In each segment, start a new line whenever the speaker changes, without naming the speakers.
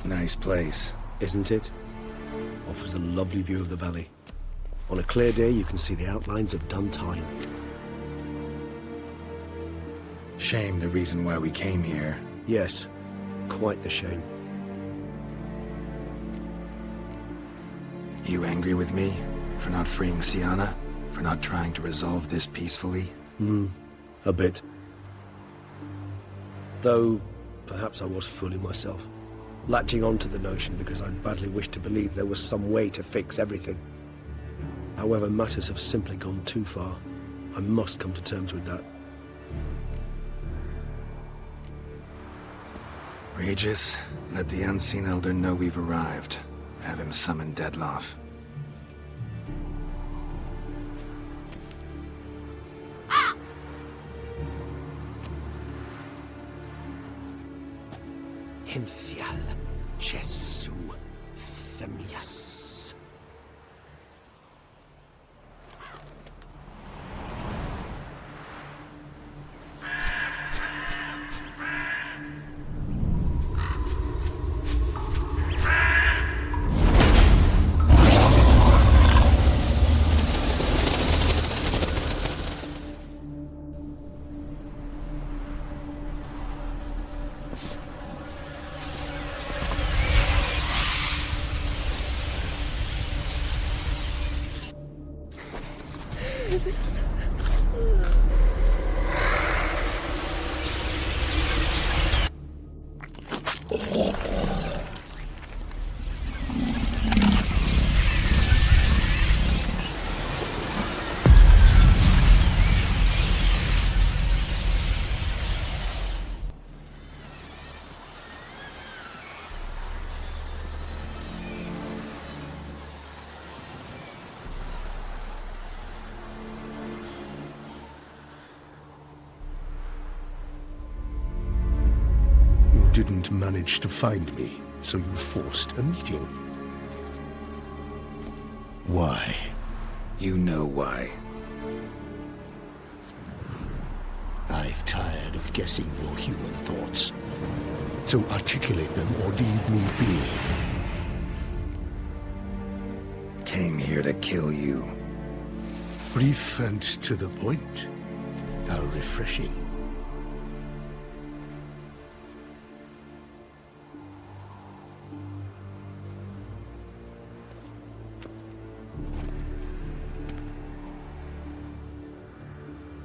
Nice place.
Isn't it? Offers a lovely view of the valley. On a clear day, you can see the outlines of done time.
Shame the reason why we came here.
Yes, quite the shame.
You angry with me? For not freeing Sienna? For not trying to resolve this peacefully?
A bit. Though, perhaps I was fooling myself. Latching on to the notion because I badly wished to believe there was some way to fix everything. However, matters have simply gone too far. I must come to terms with that.
Regis, let the Unseen Elder know we've arrived. Have him summon Deadloff.
Hinthial Jesu Themias.
Didn't manage to find me, so you forced a meeting. Why?
You know why.
I've tired of guessing your human thoughts. So articulate them or leave me be.
Came here to kill you.
Brief and to the point. How refreshing.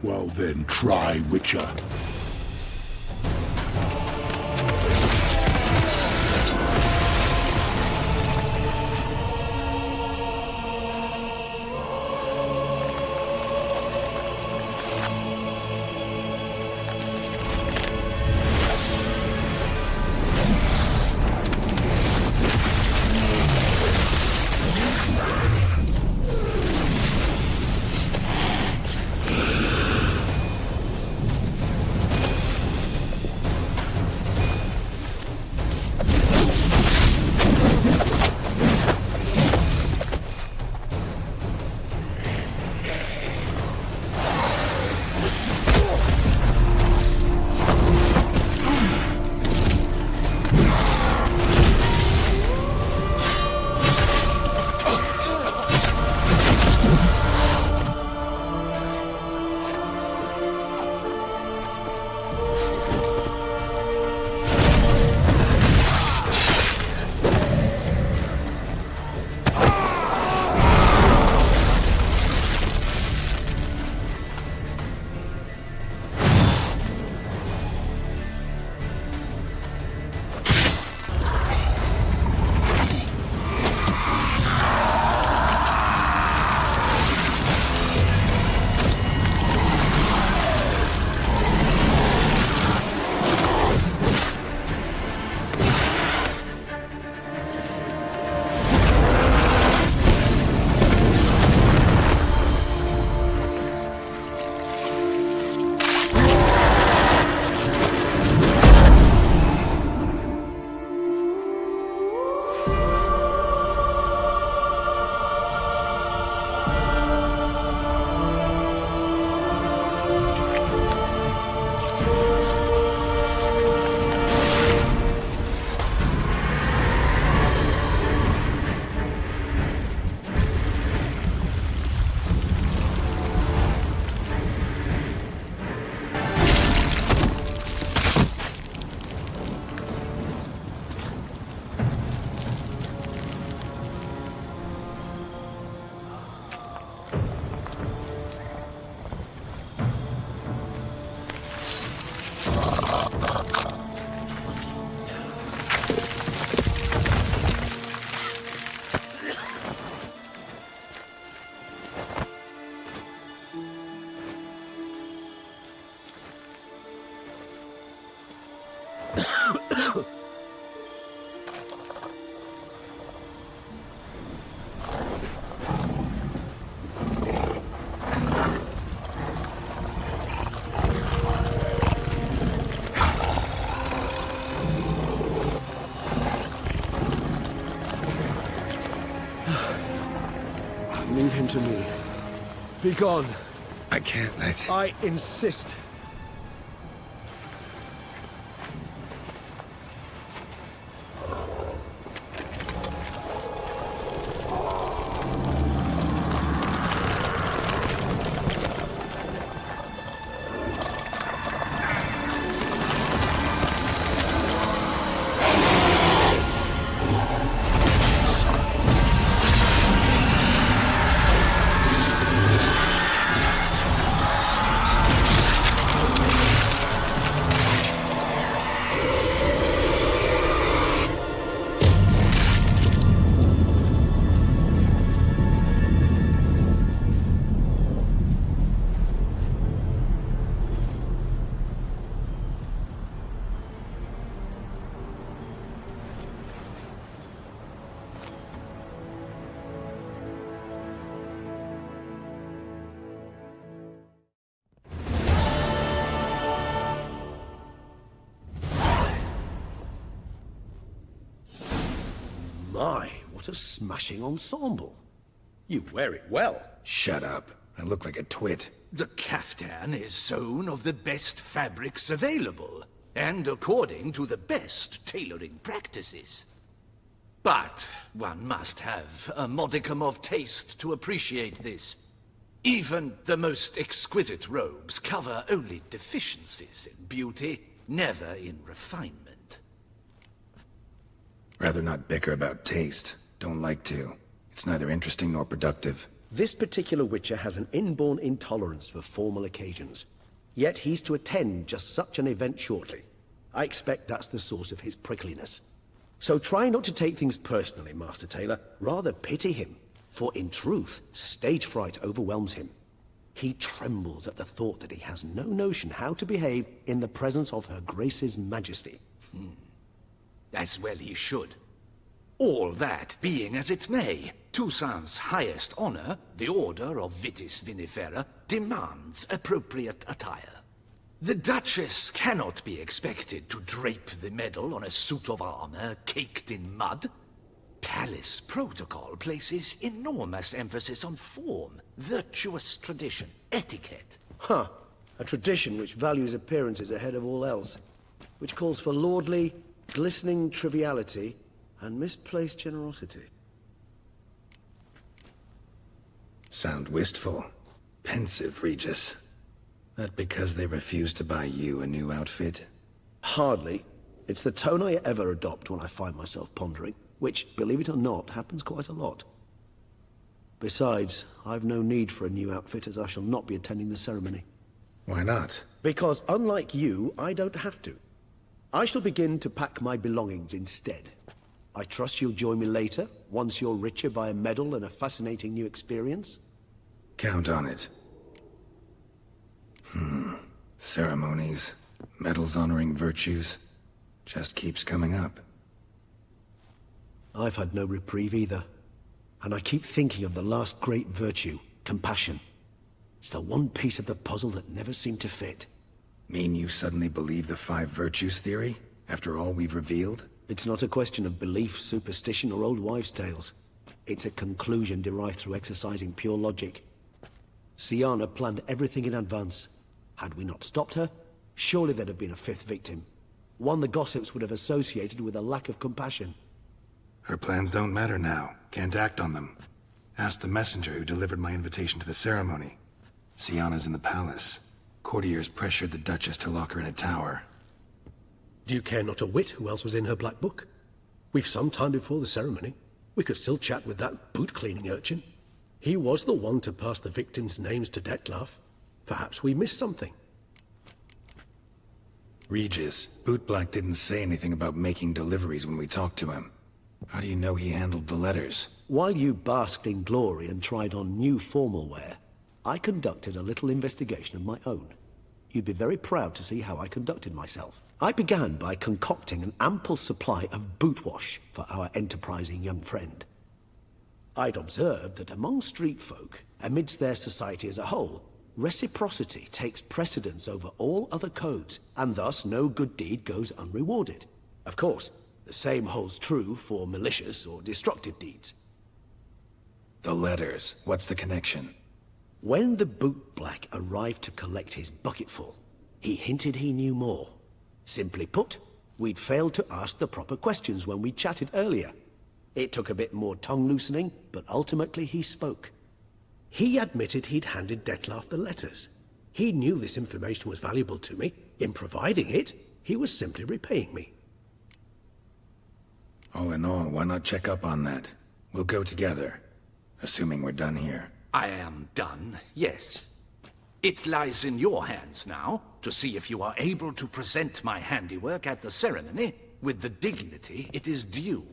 Well then, try Witcher.
Leave him to me. Be gone.
I can't let...
I insist. My, what a smashing ensemble. You wear it well.
Shut up. I look like a twit.
The caftan is sewn of the best fabrics available, and according to the best tailoring practices. But one must have a modicum of taste to appreciate this. Even the most exquisite robes cover only deficiencies in beauty, never in refinement.
Rather not bicker about taste. Don't like to. It's neither interesting nor productive.
This particular Witcher has an inborn intolerance for formal occasions. Yet he's to attend just such an event shortly. I expect that's the source of his prickliness. So try not to take things personally, Master Taylor. Rather pity him. For in truth, stage fright overwhelms him. He trembles at the thought that he has no notion how to behave in the presence of Her Grace's Majesty.
As well he should. All that being as it may, Toussaint's highest honor, the Order of Vitis Vinifera, demands appropriate attire. The Duchess cannot be expected to drape the medal on a suit of armor caked in mud. Palace protocol places enormous emphasis on form, virtuous tradition, etiquette.
Huh. A tradition which values appearances ahead of all else. Which calls for lordly, glistening triviality and misplaced generosity.
Sound wistful. Pensive, Regis. That because they refuse to buy you a new outfit?
Hardly. It's the tone I ever adopt when I find myself pondering, which, believe it or not, happens quite a lot. Besides, I've no need for a new outfit as I shall not be attending the ceremony.
Why not?
Because unlike you, I don't have to. I shall begin to pack my belongings instead. I trust you'll join me later, once you're richer by a medal and a fascinating new experience?
Count on it. Ceremonies, medals honoring virtues, just keeps coming up.
I've had no reprieve either. And I keep thinking of the last great virtue, compassion. It's the one piece of the puzzle that never seemed to fit.
Mean you suddenly believe the 5 virtues theory, after all we've revealed?
It's not a question of belief, superstition, or old wives' tales. It's a conclusion derived through exercising pure logic. Syanna planned everything in advance. Had we not stopped her, surely there'd have been a 5th victim. One the gossips would have associated with a lack of compassion.
Her plans don't matter now. Can't act on them. Ask the messenger who delivered my invitation to the ceremony. Syanna's in the palace. Courtiers pressured the Duchess to lock her in a tower.
Do you care not a whit who else was in her black book? We've some time before the ceremony. We could still chat with that boot-cleaning urchin. He was the one to pass the victims' names to Dettlaff. Perhaps we missed something.
Regis, Bootblack didn't say anything about making deliveries when we talked to him. How do you know he handled the letters?
While you basked in glory and tried on new formal wear, I conducted a little investigation of my own. You'd be very proud to see how I conducted myself. I began by concocting an ample supply of bootwash for our enterprising young friend. I'd observed that among street folk, amidst their society as a whole, reciprocity takes precedence over all other codes, and thus no good deed goes unrewarded. Of course, the same holds true for malicious or destructive deeds.
The letters, what's the connection?
When the bootblack arrived to collect his bucketful, he hinted he knew more. Simply put, we'd failed to ask the proper questions when we chatted earlier. It took a bit more tongue-loosening, but ultimately he spoke. He admitted he'd handed Dettlaff the letters. He knew this information was valuable to me. In providing it, he was simply repaying me.
All in all, why not check up on that? We'll go together, assuming we're done here.
I am done, yes. It lies in your hands now to see if you are able to present my handiwork at the ceremony with the dignity it is due.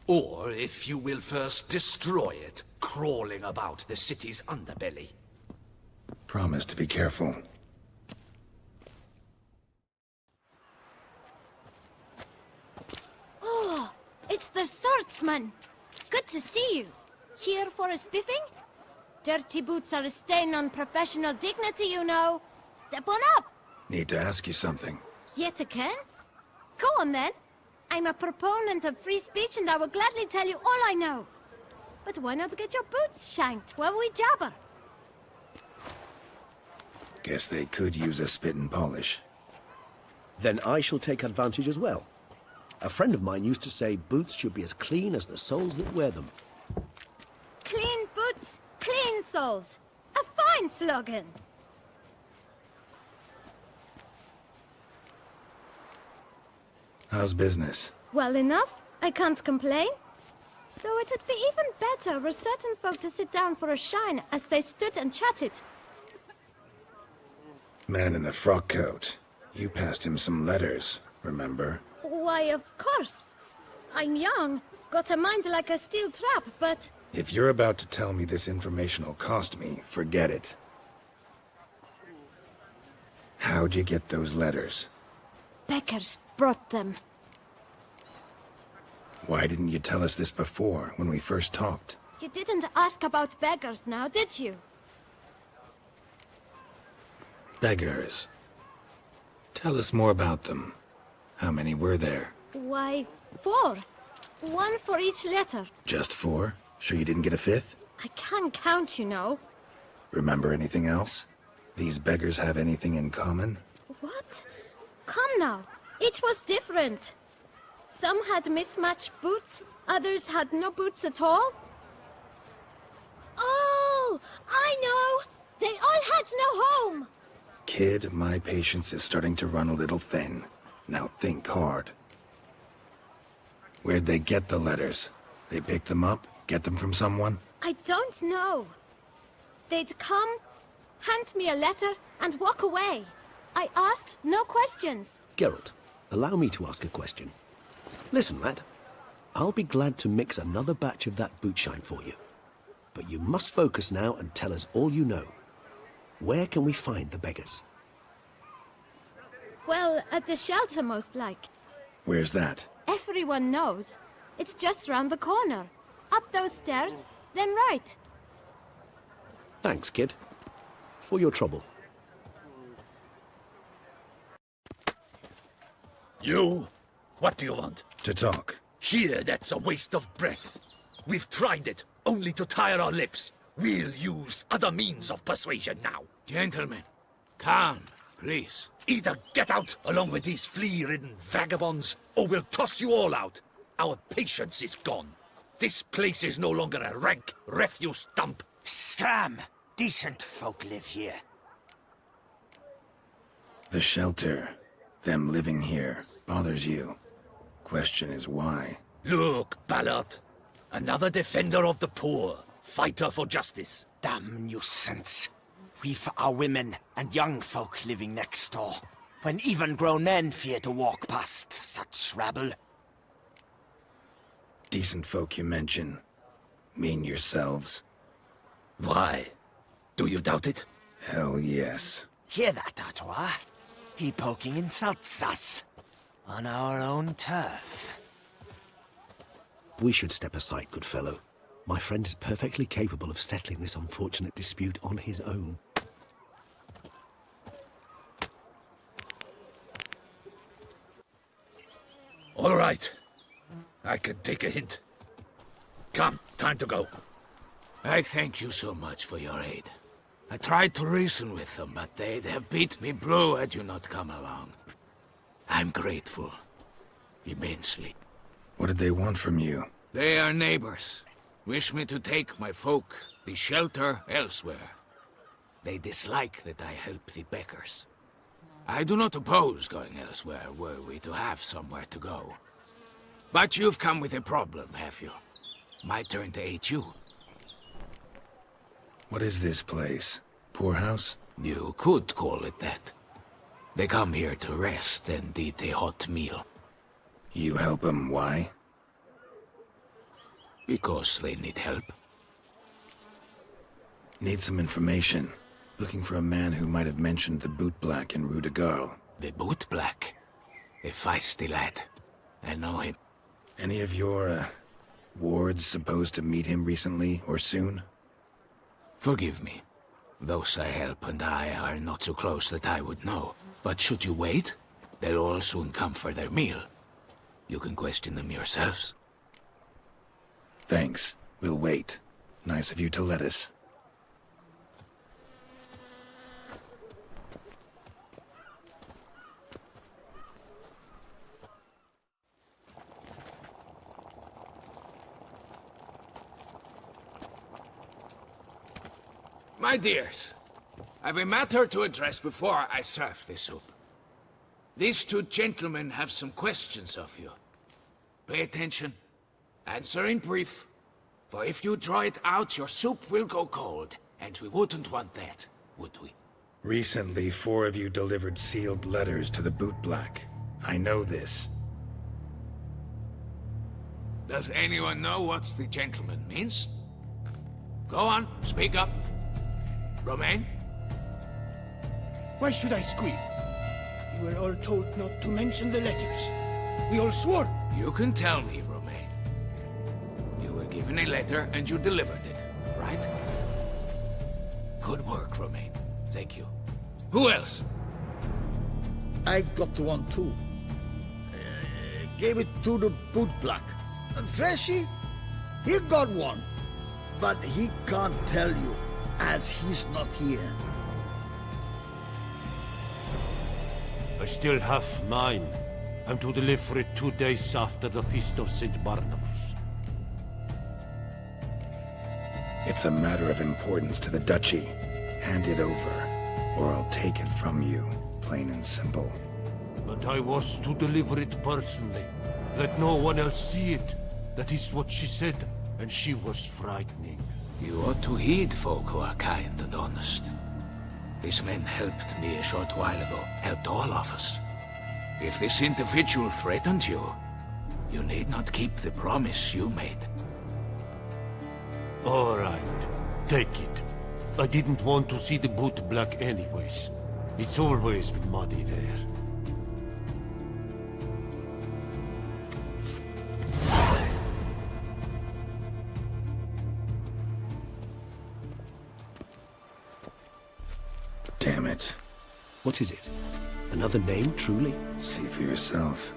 Or if you will first destroy it, crawling about the city's underbelly.
Promise to be careful.
Oh, it's the swordsman. Good to see you. Here for a spiffing? Dirty boots are a stain on professional dignity, you know. Step on up.
Need to ask you something.
Yet again? Go on then. I'm a proponent of free speech and I will gladly tell you all I know. But why not get your boots shanked while we jabber?
Guess they could use a spit and polish.
Then I shall take advantage as well. A friend of mine used to say boots should be as clean as the soles that wear them.
Clean boots, clean soles. A fine slogan.
How's business?
Well enough. I can't complain. Though it'd be even better were certain folk to sit down for a shine as they stood and chatted.
Man in the frock coat. You passed him some letters, remember?
Why, of course. I'm young, got a mind like a steel trap, but...
If you're about to tell me this information will cost me, forget it. How'd you get those letters?
Beggars brought them.
Why didn't you tell us this before, when we first talked?
You didn't ask about beggars now, did you?
Beggars. Tell us more about them. How many were there?
Why, 4. 1 for each letter.
Just 4? Sure you didn't get a 5th?
I can't count, you know.
Remember anything else? These beggars have anything in common?
What? Come now. Each was different. Some had mismatched boots, others had no boots at all. Oh, I know! They all had no home!
Kid, my patience is starting to run a little thin. Now think hard. Where'd they get the letters? They pick them up? Get them from someone?
I don't know. They'd come, hand me a letter, and walk away. I asked no questions.
Geralt, allow me to ask a question. Listen, lad. I'll be glad to mix another batch of that bootshine for you. But you must focus now and tell us all you know. Where can we find the beggars?
Well, at the shelter, most like.
Where's that?
Everyone knows. It's just round the corner. Up those stairs, then right.
Thanks, kid. For your trouble.
You? What do you want?
To talk.
Here, that's a waste of breath. We've tried it, only to tire our lips. We'll use other means of persuasion now.
Gentlemen, calm, please.
Either get out along with these flea-ridden vagabonds, or we'll toss you all out. Our patience is gone. This place is no longer a rank refuse dump.
Scram! Decent folk live here.
The shelter, them living here, bothers you. Question is why?
Look, Ballard. Another defender of the poor. Fighter for justice.
Damn nuisance. We've our women and young folk living next door, when even grown men fear to walk past such rabble.
Decent folk you mention. Mean yourselves.
Why? Do you doubt it?
Hell yes.
Hear that, Artois? He poking insults us. On our own turf.
We should step aside, good fellow. My friend is perfectly capable of settling this unfortunate dispute on his own.
All right. I can take a hint. Come, time to go. I thank you so much for your aid. I tried to reason with them, but they'd have beat me blue had you not come along. I'm grateful. Immensely.
What did they want from you?
They are neighbors. Wish me to take my folk, the shelter, elsewhere. They dislike that I help the Beckers. I do not oppose going elsewhere, were we to have somewhere to go. But you've come with a problem, have you? My turn to aid you.
What is this place? Poorhouse?
You could call it that. They come here to rest and eat a hot meal.
You help them, why?
Because they need help.
Need some information. Looking for a man who might have mentioned the bootblack in Rue de Garl.
The bootblack? A feisty lad. I know him.
Any of your, wards supposed to meet him recently or soon?
Forgive me. Those I help and I are not so close that I would know. But should you wait, they'll all soon come for their meal. You can question them yourselves.
Thanks. We'll wait. Nice of you to let us.
My dears, I've a matter to address before I serve the soup. These two gentlemen have some questions of you. Pay attention. Answer in brief. For if you draw it out, your soup will go cold. And we wouldn't want that, would we?
Recently, 4 of you delivered sealed letters to the bootblack. I know this.
Does anyone know what the gentleman means? Go on, speak up. Romain?
Why should I squeal? We were all told not to mention the letters. We all swore.
You can tell me, Romain. You were given a letter and you delivered it, right? Good work, Romain. Thank you. Who else?
I got one too. Gave it to the bootblack. Freshy, he got one. But he can't tell you, as he's not here.
I still have mine. I'm to deliver it 2 days after the Feast of St. Barnabas.
It's a matter of importance to the Duchy. Hand it over, or I'll take it from you, plain and simple.
But I was to deliver it personally. Let no one else see it. That is what she said, and she was frightening.
You ought to heed folk who are kind and honest. These men helped me a short while ago, helped all of us. If this individual threatened you, you need not keep the promise you made.
All right, take it. I didn't want to see the bootblack anyways. It's always been muddy there.
Damn it.
What is it? Another name, truly?
See for yourself.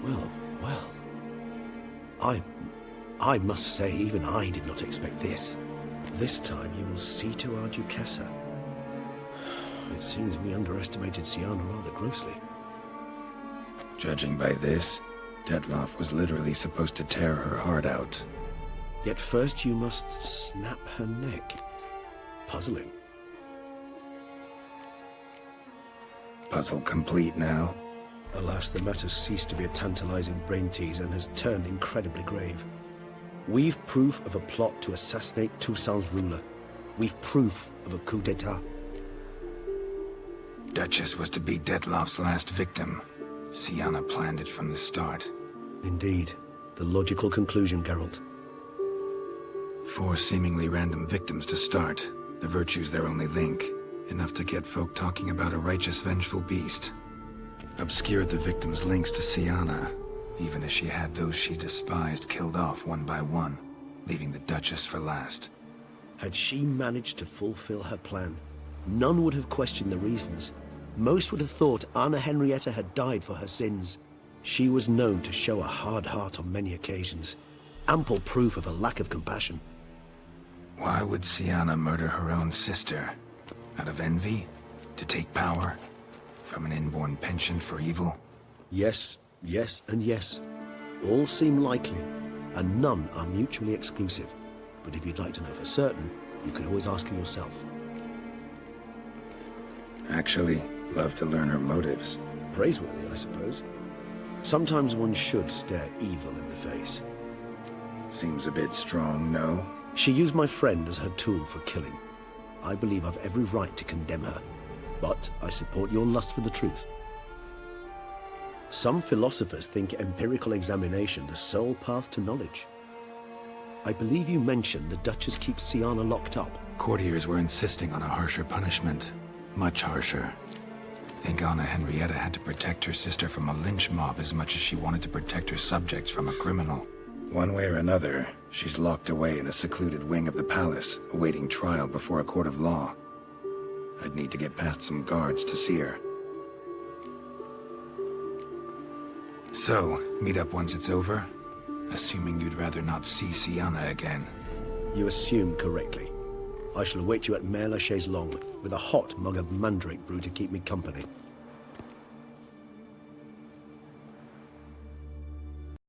Well, well. I must say, even I did not expect this. This time you will see to our Duchessa. It seems we underestimated Siana rather grossly.
Judging by this, Detloff was literally supposed to tear her heart out.
Yet first you must snap her neck. Puzzling.
Puzzle complete now.
Alas, the matter's ceased to be a tantalizing brain tease and has turned incredibly grave. We've proof of a plot to assassinate Toussaint's ruler. We've proof of a coup d'etat.
Duchess was to be Detloff's last victim. Siana planned it from the start.
Indeed. The logical conclusion, Geralt.
4 seemingly random victims to start. The virtue's their only link, enough to get folk talking about a righteous, vengeful beast. Obscured the victim's links to Sienna, even as she had those she despised killed off one by one, leaving the Duchess for last.
Had she managed to fulfill her plan, none would have questioned the reasons. Most would have thought Anna Henrietta had died for her sins. She was known to show a hard heart on many occasions, ample proof of a lack of compassion.
Why would Sienna murder her own sister? Out of envy? To take power? From an inborn penchant for evil?
Yes, yes, and yes. All seem likely, and none are mutually exclusive. But if you'd like to know for certain, you could always ask her yourself.
Actually, love to learn her motives.
Praiseworthy, I suppose. Sometimes one should stare evil in the face.
Seems a bit strong, no?
She used my friend as her tool for killing. I believe I've every right to condemn her, but I support your lust for the truth. Some philosophers think empirical examination the sole path to knowledge. I believe you mentioned the Duchess keeps Sienna locked up.
Courtiers were insisting on a harsher punishment. Much harsher. Think Anna Henrietta had to protect her sister from a lynch mob as much as she wanted to protect her subjects from a criminal. One way or another, she's locked away in a secluded wing of the palace, awaiting trial before a court of law. I'd need to get past some guards to see her. So, meet up once it's over? Assuming you'd rather not see Sienna again.
You assume correctly. I shall await you at Mère Lachaise Longue with a hot mug of mandrake brew to keep me company.